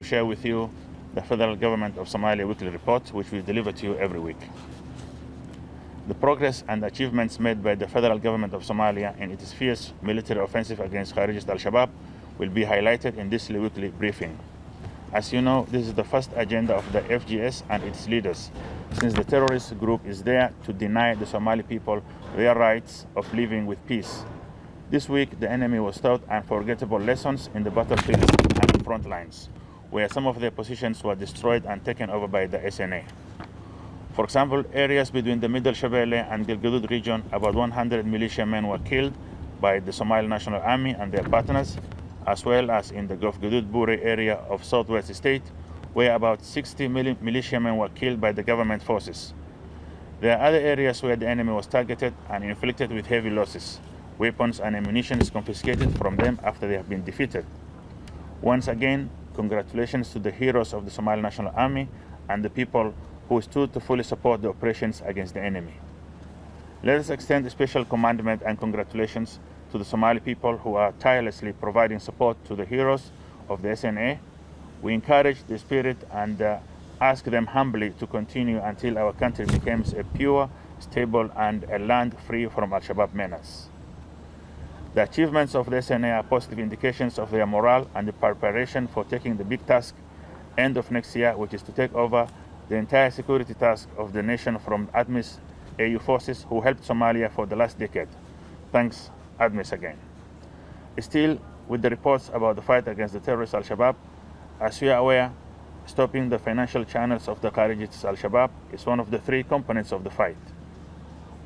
share with you the Federal Government of Somalia weekly report, which we deliver to you every week. The progress and achievements made by the Federal Government of Somalia in its fierce military offensive against Kharijist al-Shabaab will be highlighted in this weekly briefing. As you know, this is the first agenda of the FGS and its leaders, since the terrorist group is there to deny the Somali people their rights of living with peace. This week, the enemy was taught unforgettable lessons in the battlefield and the front lines, where some of their positions were destroyed and taken over by the SNA. For example, areas between the Middle Shabelle and Galgaduud region, about 100 militiamen were killed by the Somali National Army and their partners, as well as in the Gulf Gaduud Bure area of southwest state, where about 60 militiamen were killed by the government forces. There are other areas where the enemy was targeted and inflicted with heavy losses. Weapons and ammunition is confiscated from them after they have been defeated. Once again, congratulations to the heroes of the Somali National Army and the people who stood to fully support the operations against the enemy. Let us extend a special commandment and congratulations to the Somali people who are tirelessly providing support to the heroes of the SNA. We encourage the spirit and ask them humbly to continue until our country becomes a pure, stable, and a land free from al-Shabaab menace. The achievements of the SNA are positive indications of their morale and the preparation for taking the big task end of next year, which is to take over the entire security task of the nation from ATMIS AU forces who helped Somalia for the last decade. Thanks, ATMIS again. Still, with the reports about the fight against the terrorist al-Shabaab, as we are aware, stopping the financial channels of the Kharijist al-Shabaab is one of the three components of the fight.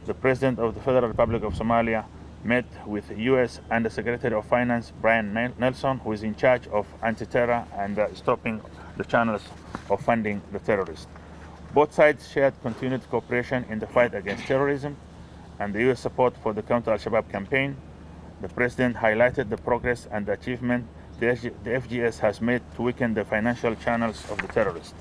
The President of the Federal Republic of Somalia met with U.S. Undersecretary of Finance Brian Nelson, who is in charge of anti-terror and stopping the channels of funding the terrorists. Both sides shared continued cooperation in the fight against terrorism and the U.S. support for the counter al-Shabaab campaign. The President highlighted the progress and the achievement the FGS has made to weaken the financial channels of the terrorists.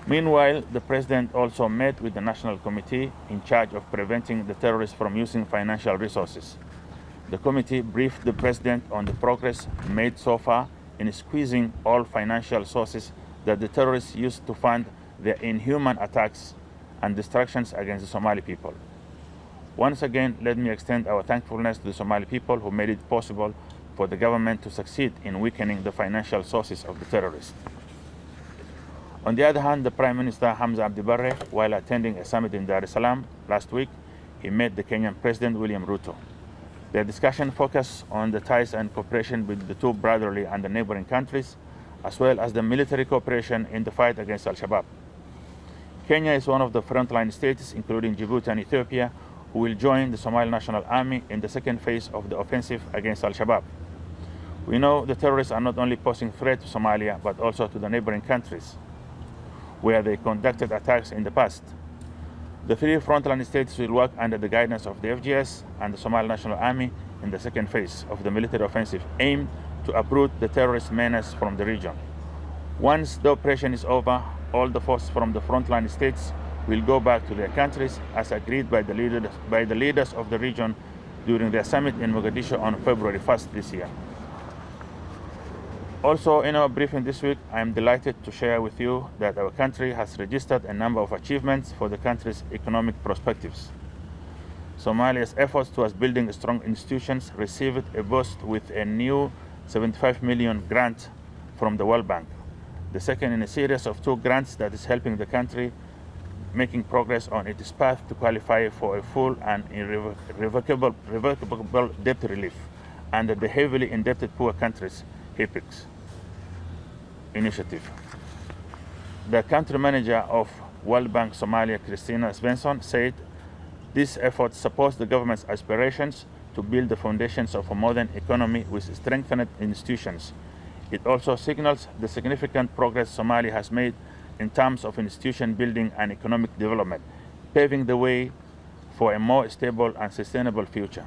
Meanwhile, the President also met with the National Committee in charge of preventing the terrorists from using financial resources. The committee briefed the President on the progress made so far in squeezing all financial sources that the terrorists used to fund their inhuman attacks and destructions against the Somali people. Once again, let me extend our thankfulness to the Somali people who made it possible for the government to succeed in weakening the financial sources of the terrorists. On the other hand, the Prime Minister Hamza Abdi Barre, while attending a summit in Dar es Salaam last week, he met the Kenyan President William Ruto. Their discussion focused on the ties and cooperation with the two brotherly and the neighboring countries, as well as the military cooperation in the fight against al-Shabaab. Kenya is one of the frontline states, including Djibouti and Ethiopia, who will join the Somali National Army in the second phase of the offensive against al-Shabaab. We know the terrorists are not only posing threat to Somalia, but also to the neighboring countries, where they conducted attacks in the past. The three frontline states will work under the guidance of the FGS and the Somali National Army in the second phase of the military offensive, aimed to uproot the terrorist menace from the region. Once the operation is over, all the forces from the frontline states will go back to their countries as agreed by the leaders of the region during their summit in Mogadishu on February 1st this year. Also, in our briefing this week, I am delighted to share with you that our country has registered a number of achievements for the country's economic perspectives. Somalia's efforts towards building strong institutions received a boost with a new 75 million grant from the World Bank, the second in a series of two grants that is helping the country making progress on its path to qualify for a full and irrevocable debt relief under the heavily indebted poor countries HIPIX initiative. The country manager of World Bank Somalia, Christina Svensson, said this effort supports the government's aspirations to build the foundations of a modern economy with strengthened institutions. It also signals the significant progress Somalia has made in terms of institution building and economic development, paving the way for a more stable and sustainable future.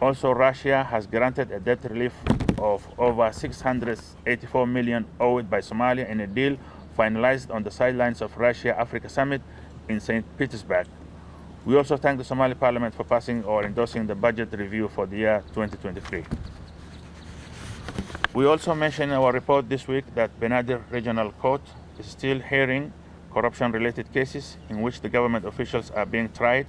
Also, Russia has granted a debt relief of over 684 million owed by Somalia in a deal finalized on the sidelines of Russia-Africa Summit in St. Petersburg. We also thank the Somali Parliament for passing or endorsing the budget review for the year 2023. We also mentioned in our report this week that Benadir Regional Court is still hearing corruption-related cases in which the government officials are being tried,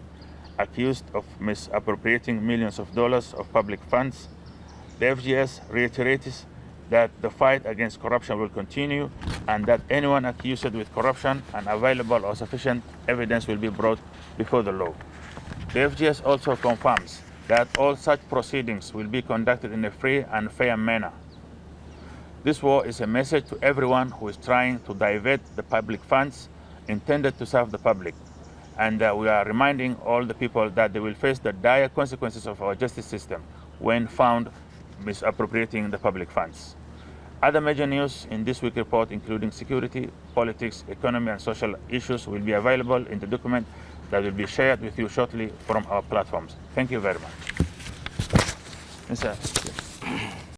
accused of misappropriating millions of dollars of public funds. The FGS reiterates that the fight against corruption will continue and that anyone accused with corruption and available or sufficient evidence will be brought before the law. The FGS also confirms that all such proceedings will be conducted in a free and fair manner. This war is a message to everyone who is trying to divert the public funds intended to serve the public. And we are reminding all the people that they will face the dire consequences of our justice system when found misappropriating the public funds. Other major news in this week's report, including security, politics, economy, and social issues, will be available in the document that will be shared with you shortly from our platforms. Thank you very much. Mr.